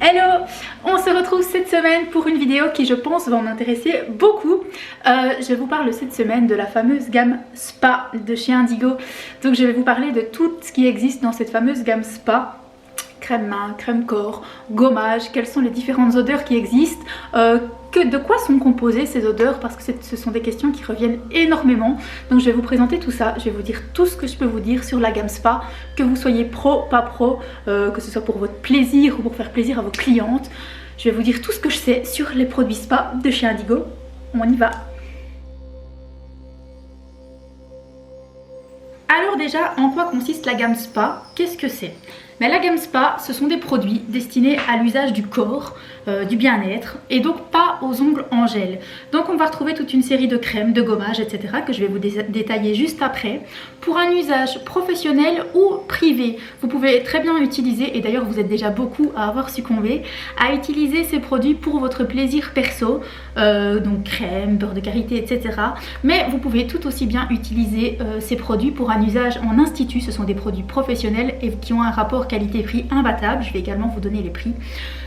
Hello, on se retrouve cette semaine pour une vidéo qui je pense va en intéresser beaucoup. Je vous parle cette semaine de la fameuse gamme Spa de chez Indigo. Donc je vais vous parler de tout ce qui existe dans cette fameuse gamme Spa. Crème main, crème corps, gommage, quelles sont les différentes odeurs qui existent, de quoi sont composées ces odeurs, parce que ce sont des questions qui reviennent énormément. Donc je vais vous présenter tout ça, je vais vous dire tout ce que je peux vous dire sur la gamme Spa, que vous soyez pro, pas pro, que ce soit pour votre plaisir ou pour faire plaisir à vos clientes. Je vais vous dire tout ce que je sais sur les produits Spa de chez Indigo. On y va. Alors déjà, en quoi consiste la gamme Spa? Qu'est-ce que c'est? Mais la gamme Spa, ce sont des produits destinés à l'usage du corps, du bien-être, et donc pas aux ongles en gel. Donc on va retrouver toute une série de crèmes, de gommages, etc. que je vais vous détailler juste après. Pour un usage professionnel ou privé, vous pouvez très bien utiliser, et d'ailleurs vous êtes déjà beaucoup à avoir succombé, à utiliser ces produits pour votre plaisir perso, donc crème, beurre de karité, etc. Mais vous pouvez tout aussi bien utiliser ces produits pour un usage en institut. Ce sont des produits professionnels et qui ont un rapport qualité-prix imbattable. Je vais également vous donner les prix.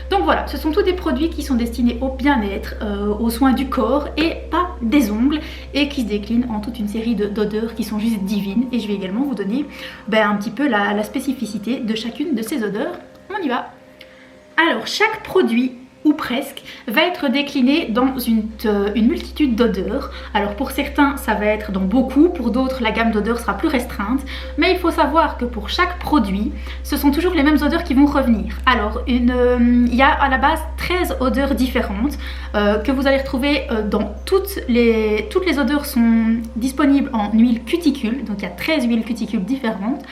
Donc voilà, ce sont tous des produits qui sont destinés au bien-être, aux soins du corps et pas des ongles, et qui se déclinent en toute une série d'odeurs qui sont juste divines. Et je vais également vous donner un petit peu la spécificité de chacune de ces odeurs. On y va. Alors chaque produit, ou presque, va être décliné dans une multitude d'odeurs. Alors pour certains ça va être dans beaucoup, pour d'autres la gamme d'odeurs sera plus restreinte, mais il faut savoir que pour chaque produit ce sont toujours les mêmes odeurs qui vont revenir. Alors il y a à la base 13 odeurs différentes que vous allez retrouver dans toutes les odeurs sont disponibles en huile cuticule, donc il y a 13 huiles cuticules différentes.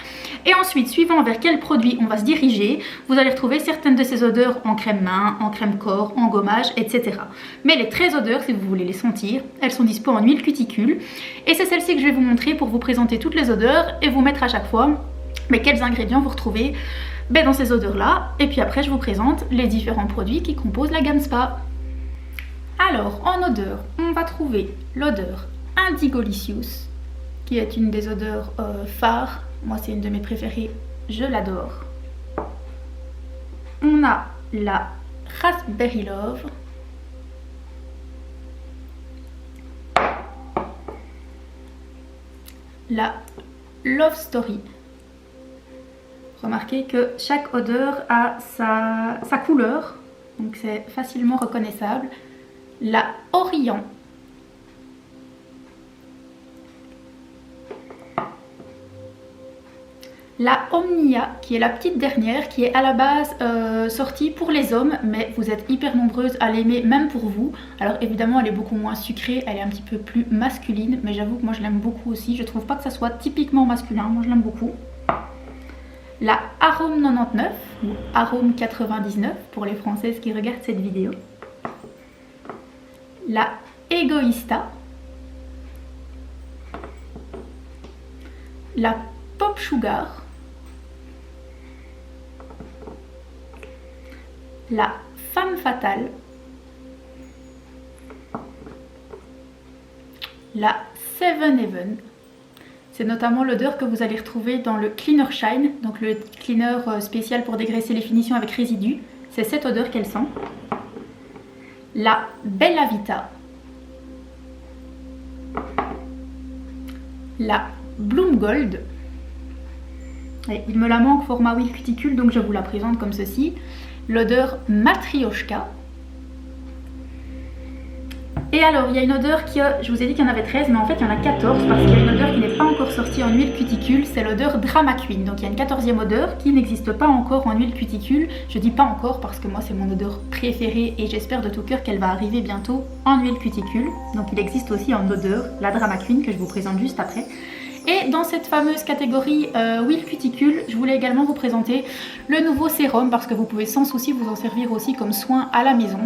Et ensuite, suivant vers quel produit on va se diriger, vous allez retrouver certaines de ces odeurs en crème main, en crème corps, en gommage, etc. Mais les 13 odeurs, si vous voulez les sentir, elles sont dispo en huile cuticule. Et c'est celle-ci que je vais vous montrer pour vous présenter toutes les odeurs et vous mettre à chaque fois quels ingrédients vous retrouvez dans ces odeurs-là. Et puis après, je vous présente les différents produits qui composent la gamme Spa. Alors, en odeur, on va trouver l'odeur Indigolicious, qui est une des odeurs phares. Moi, c'est une de mes préférées, je l'adore. On a la Raspberry Love. La Love Story. Remarquez que chaque odeur a sa couleur, donc c'est facilement reconnaissable. La Orient. La Omnia, qui est la petite dernière, qui est à la base sortie pour les hommes, mais vous êtes hyper nombreuses à l'aimer même pour vous. Alors évidemment elle est beaucoup moins sucrée, elle est un petit peu plus masculine, mais j'avoue que moi je l'aime beaucoup aussi. Je trouve pas que ça soit typiquement masculin, moi je l'aime beaucoup. La Arôme 99 ou Arôme 99 pour les françaises qui regardent cette vidéo. La Egoista. La Pop Sugar. La Femme Fatale, la Seven Heaven, c'est notamment l'odeur que vous allez retrouver dans le Cleaner Shine, donc le cleaner spécial pour dégraisser les finitions avec résidus, c'est cette odeur qu'elle sent. La Bella Vita, la Bloom Gold, et il me la manque format huile cuticule, donc je vous la présente comme ceci. L'odeur Matryoshka. Et alors il y a une odeur qui je vous ai dit qu'il y en avait 13, mais en fait il y en a 14 parce qu'il y a une odeur qui n'est pas encore sortie en huile cuticule, c'est l'odeur Drama Queen. Donc il y a une 14e odeur qui n'existe pas encore en huile cuticule. Je dis pas encore parce que moi c'est mon odeur préférée et j'espère de tout cœur qu'elle va arriver bientôt en huile cuticule. Donc il existe aussi en odeur la Drama Queen que je vous présente juste après. Et dans cette fameuse catégorie huile cuticule, je voulais également vous présenter le nouveau sérum, parce que vous pouvez sans souci vous en servir aussi comme soin à la maison.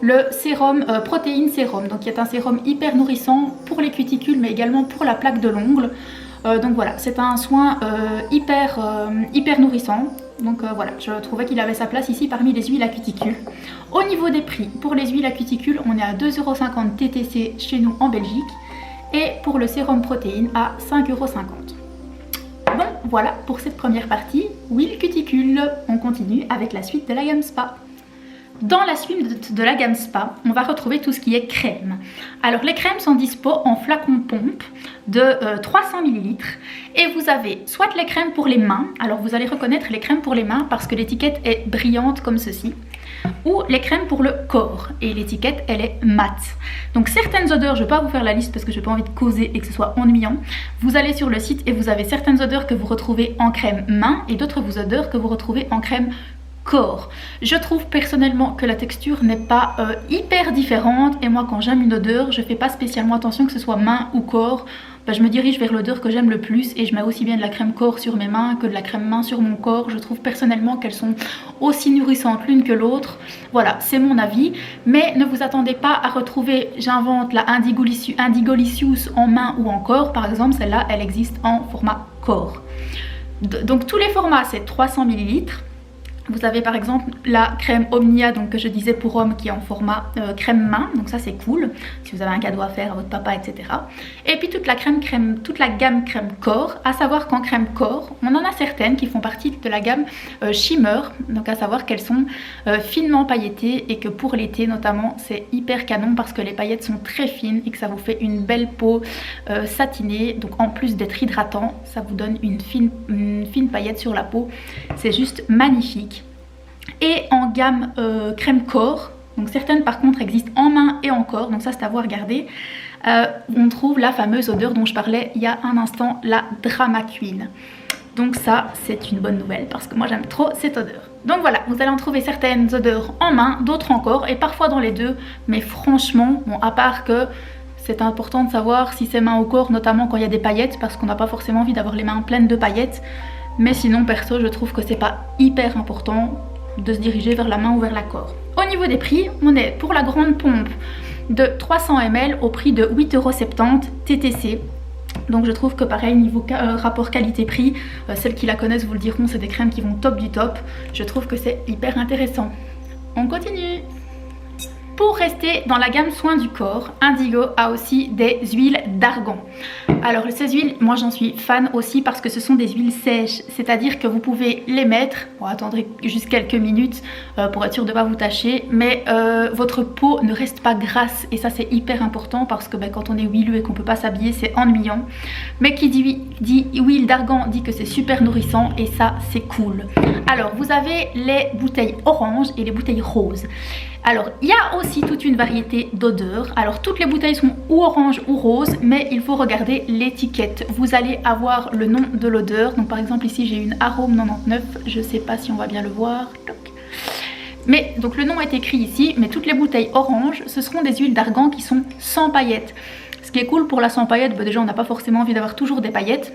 Le sérum protéine sérum, donc qui est un sérum hyper nourrissant pour les cuticules mais également pour la plaque de l'ongle. Donc voilà, c'est un soin hyper nourrissant. Donc voilà, je trouvais qu'il avait sa place ici parmi les huiles à cuticule. Au niveau des prix, pour les huiles à cuticule, on est à 2,50 € TTC chez nous en Belgique. Et pour le sérum protéine à 5,50 €. Bon, voilà pour cette première partie, huile cuticule. On continue avec la suite de la gamme Spa. dans la suite de la gamme Spa, on va retrouver tout ce qui est crème. Alors les crèmes sont dispo en flacon pompe de 300 ml et vous avez soit les crèmes pour les mains, alors vous allez reconnaître les crèmes pour les mains parce que l'étiquette est brillante comme ceci, ou les crèmes pour le corps et l'étiquette elle est mate. Donc certaines odeurs, je ne vais pas vous faire la liste parce que je n'ai pas envie de causer et que ce soit ennuyant, vous allez sur le site et vous avez certaines odeurs que vous retrouvez en crème main et d'autres odeurs que vous retrouvez en crème corps. Je trouve personnellement que la texture n'est pas hyper différente et moi quand j'aime une odeur je fais pas spécialement attention que ce soit main ou corps. Je me dirige vers l'odeur que j'aime le plus et je mets aussi bien de la crème corps sur mes mains que de la crème main sur mon corps. Je trouve personnellement qu'elles sont aussi nourrissantes l'une que l'autre. Voilà, c'est mon avis. Mais ne vous attendez pas à retrouver, j'invente la Indigolicious en main ou en corps. Par exemple, celle-là, elle existe en format corps. Donc tous les formats, c'est 300 ml. Vous avez par exemple la crème Omnia donc, que je disais pour hommes qui est en format crème main, donc ça c'est cool si vous avez un cadeau à faire à votre papa, etc. Et puis toute la gamme crème corps, à savoir qu'en crème corps, on en a certaines qui font partie de la gamme Shimmer, donc à savoir qu'elles sont finement pailletées et que pour l'été notamment c'est hyper canon parce que les paillettes sont très fines et que ça vous fait une belle peau satinée, donc en plus d'être hydratant, ça vous donne une fine paillette sur la peau, c'est juste magnifique. Et en gamme crème corps, donc certaines par contre existent en main et en corps, donc ça c'est à vous regarder, on trouve la fameuse odeur dont je parlais il y a un instant, la Drama Queen. Donc ça c'est une bonne nouvelle parce que moi j'aime trop cette odeur. Donc voilà, vous allez en trouver certaines odeurs en main, d'autres en corps et parfois dans les deux, mais franchement, bon, à part que c'est important de savoir si c'est main ou corps, notamment quand il y a des paillettes, parce qu'on n'a pas forcément envie d'avoir les mains pleines de paillettes. Mais sinon perso je trouve que c'est pas hyper important de se diriger vers la main ou vers la corps. Au niveau des prix, on est pour la grande pompe de 300 ml au prix de 8,70 € TTC. Donc je trouve que pareil niveau rapport qualité-prix, celles qui la connaissent vous le diront, c'est des crèmes qui vont top du top. Je trouve que c'est hyper intéressant. On continue. Pour rester dans la gamme soins du corps, Indigo a aussi des huiles d'argan. Alors ces huiles, moi j'en suis fan aussi parce que ce sont des huiles sèches, c'est-à-dire que vous pouvez les mettre, bon attendez juste quelques minutes pour être sûr de ne pas vous tacher, mais votre peau ne reste pas grasse et ça c'est hyper important parce que quand on est huileux et qu'on ne peut pas s'habiller c'est ennuyant. Mais qui dit huile d'argan dit que c'est super nourrissant et ça c'est cool. Alors vous avez les bouteilles orange et les bouteilles roses. Alors il y a aussi toute une variété d'odeurs. Alors toutes les bouteilles sont ou orange ou rose, mais il faut regarder l'étiquette. Vous allez avoir le nom de l'odeur. Donc par exemple ici j'ai une arôme 99, je sais pas si on va bien le voir. Mais donc le nom est écrit ici, mais toutes les bouteilles orange, ce seront des huiles d'argan qui sont sans paillettes. Ce qui est cool pour la sans paillettes, déjà on n'a pas forcément envie d'avoir toujours des paillettes,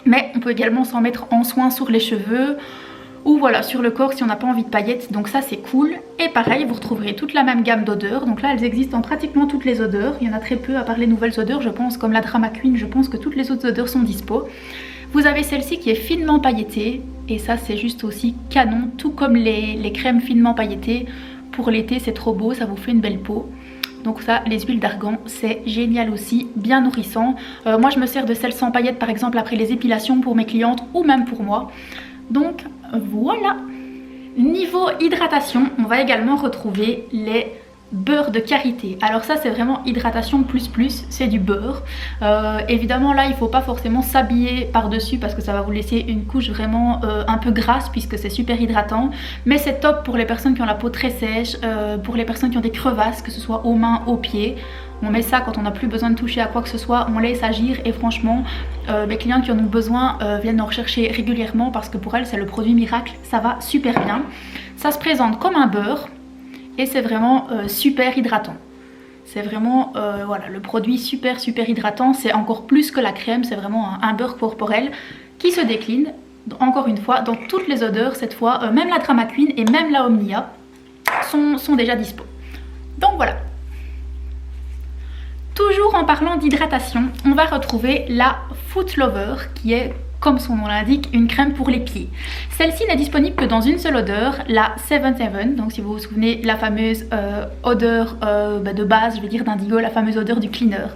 mais on peut également s'en mettre en soin sur les cheveux, ou voilà sur le corps si on n'a pas envie de paillettes, donc ça c'est cool. Et pareil vous retrouverez toute la même gamme d'odeurs, donc là elles existent en pratiquement toutes les odeurs, il y en a très peu à part les nouvelles odeurs je pense, comme la Drama Queen, je pense que toutes les autres odeurs sont dispo. Vous avez celle-ci qui est finement paillettée et ça c'est juste aussi canon, tout comme les crèmes finement paillettées. Pour l'été c'est trop beau, ça vous fait une belle peau. Donc ça, les huiles d'argan, c'est génial aussi, bien nourrissant. Moi je me sers de celles sans paillettes par exemple après les épilations pour mes clientes ou même pour moi. Donc voilà. Niveau hydratation, on va également retrouver les beurre de karité. Alors ça c'est vraiment hydratation plus, c'est du beurre. Évidemment là il faut pas forcément s'habiller par dessus parce que ça va vous laisser une couche vraiment un peu grasse puisque c'est super hydratant, mais c'est top pour les personnes qui ont la peau très sèche, pour les personnes qui ont des crevasses, que ce soit aux mains, aux pieds. On met ça quand on n'a plus besoin de toucher à quoi que ce soit, on laisse agir et franchement mes clientes qui en ont besoin viennent en rechercher régulièrement parce que pour elles c'est le produit miracle, ça va super bien. Ça se présente comme un beurre et c'est vraiment super hydratant. C'est vraiment voilà, le produit super hydratant, c'est encore plus que la crème, c'est vraiment un beurre corporel qui se décline encore une fois dans toutes les odeurs cette fois, même la Drama Queen et même la Omnia sont déjà dispo. Donc voilà. Toujours en parlant d'hydratation, on va retrouver la Foot Lover qui est, comme son nom l'indique, une crème pour les pieds. Celle-ci n'est disponible que dans une seule odeur, la 77, donc si vous vous souvenez la fameuse odeur de base, je vais dire d'Indigo, la fameuse odeur du cleaner.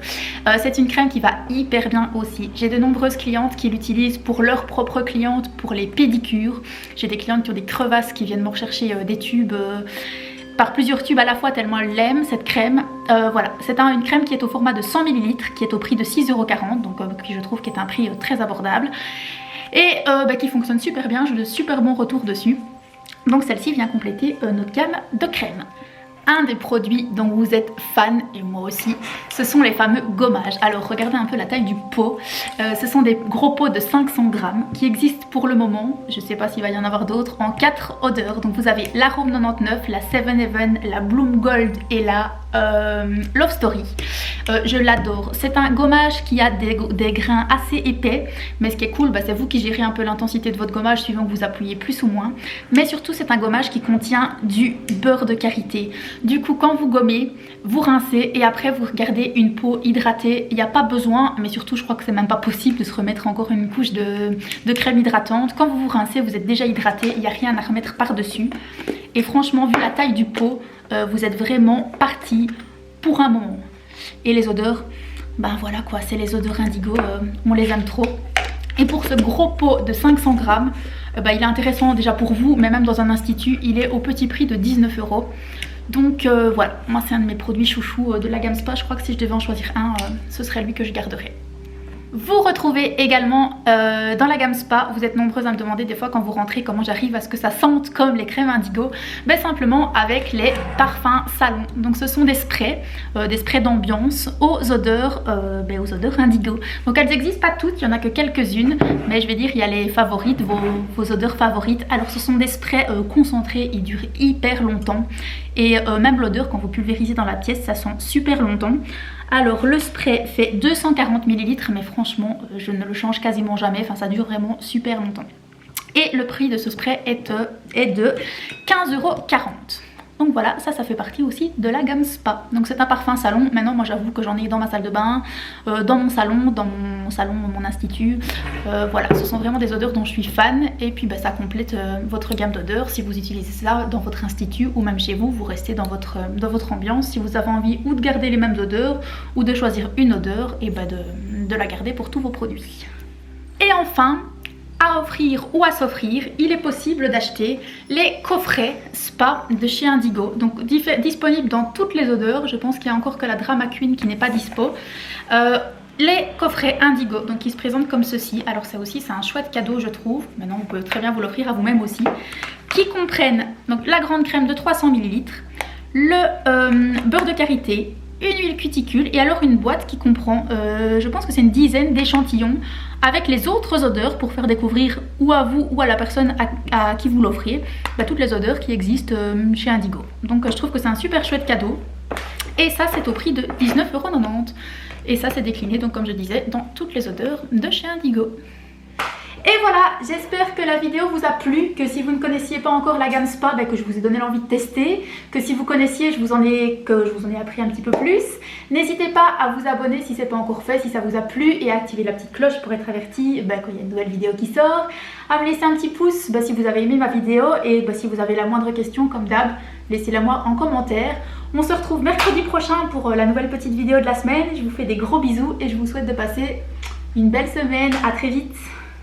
C'est une crème qui va hyper bien aussi. J'ai de nombreuses clientes qui l'utilisent pour leurs propres clientes, pour les pédicures. J'ai des clientes qui ont des crevasses qui viennent me rechercher des tubes par plusieurs tubes à la fois tellement elle l'aime cette crème. Voilà, c'est une crème qui est au format de 100 ml, qui est au prix de 6,40 €, donc qui je trouve qui est un prix très abordable. Et qui fonctionne super bien, j'ai de super bons retours dessus. Donc celle-ci vient compléter notre gamme de crèmes. Un des produits dont vous êtes fan, et moi aussi, ce sont les fameux gommages. Alors regardez un peu la taille du pot. Ce sont des gros pots de 500 grammes qui existent pour le moment, je ne sais pas s'il va y en avoir d'autres, en 4 odeurs. Donc vous avez l'Arôme 99, la Seven Heaven, la Bloom Gold et la Love Story. Je l'adore. C'est un gommage qui a des grains assez épais, mais ce qui est cool, c'est vous qui gérez un peu l'intensité de votre gommage suivant que vous appuyez plus ou moins. Mais surtout c'est un gommage qui contient du beurre de karité. Du coup quand vous gommez, vous rincez et après vous gardez une peau hydratée. Il n'y a pas besoin, mais surtout je crois que c'est même pas possible de se remettre encore une couche de crème hydratante. Quand vous vous rincez, vous êtes déjà hydraté, il n'y a rien à remettre par dessus. Et franchement, vu la taille du pot, vous êtes vraiment parti pour un moment. Et les odeurs, voilà quoi, c'est les odeurs indigo, on les aime trop. Et pour ce gros pot de 500 grammes, il est intéressant déjà pour vous, mais même dans un institut, il est au petit prix de 19 €. Donc voilà, moi c'est un de mes produits chouchous de la gamme Spa. Je crois que si je devais en choisir un, ce serait lui que je garderais. Vous retrouvez également dans la gamme Spa, vous êtes nombreuses à me demander des fois quand vous rentrez comment j'arrive à ce que ça sente comme les crèmes indigo. Simplement avec les parfums salon. Donc ce sont des sprays d'ambiance aux odeurs indigo. Donc elles n'existent pas toutes, il n'y en a que quelques-unes, mais je vais dire il y a les favorites, vos odeurs favorites. Alors ce sont des sprays concentrés, ils durent hyper longtemps et même l'odeur quand vous pulvérisez dans la pièce, ça sent super longtemps. Alors le spray fait 240 ml, mais franchement je ne le change quasiment jamais, enfin ça dure vraiment super longtemps. Et le prix de ce spray est de 15,40 €. Donc voilà, ça fait partie aussi de la gamme Spa. Donc c'est un parfum salon. Maintenant moi j'avoue que j'en ai dans ma salle de bain, dans mon salon, mon institut. Voilà, ce sont vraiment des odeurs dont je suis fan. Et puis ça complète votre gamme d'odeurs. Si vous utilisez ça dans votre institut ou même chez vous, vous restez dans votre ambiance. Si vous avez envie ou de garder les mêmes odeurs ou de choisir une odeur, et de la garder pour tous vos produits. Et enfin, à offrir ou à s'offrir, il est possible d'acheter les coffrets Spa de chez Indigo. Donc disponibles dans toutes les odeurs. Je pense qu'il y a encore que la Drama Queen qui n'est pas dispo. Les coffrets Indigo, donc qui se présentent comme ceci. Alors ça aussi c'est un chouette cadeau je trouve. Maintenant vous pouvez très bien vous l'offrir à vous-même aussi. Qui comprennent donc la grande crème de 300 ml, le beurre de karité, une huile cuticule et alors une boîte qui comprend, je pense que c'est une dizaine d'échantillons avec les autres odeurs pour faire découvrir ou à vous ou à la personne à qui vous l'offrez toutes les odeurs qui existent chez Indigo. Donc je trouve que c'est un super chouette cadeau et ça c'est au prix de 19,90 €. Et ça c'est décliné donc comme je disais dans toutes les odeurs de chez Indigo. Et voilà, j'espère que la vidéo vous a plu, que si vous ne connaissiez pas encore la gamme Spa, que je vous ai donné l'envie de tester, que si vous connaissiez, que je vous en ai appris un petit peu plus. N'hésitez pas à vous abonner si ce n'est pas encore fait, si ça vous a plu, et à activer la petite cloche pour être averti quand il y a une nouvelle vidéo qui sort. À me laisser un petit pouce si vous avez aimé ma vidéo, et si vous avez la moindre question, comme d'hab, laissez-la moi en commentaire. On se retrouve mercredi prochain pour la nouvelle petite vidéo de la semaine. Je vous fais des gros bisous et je vous souhaite de passer une belle semaine. À très vite.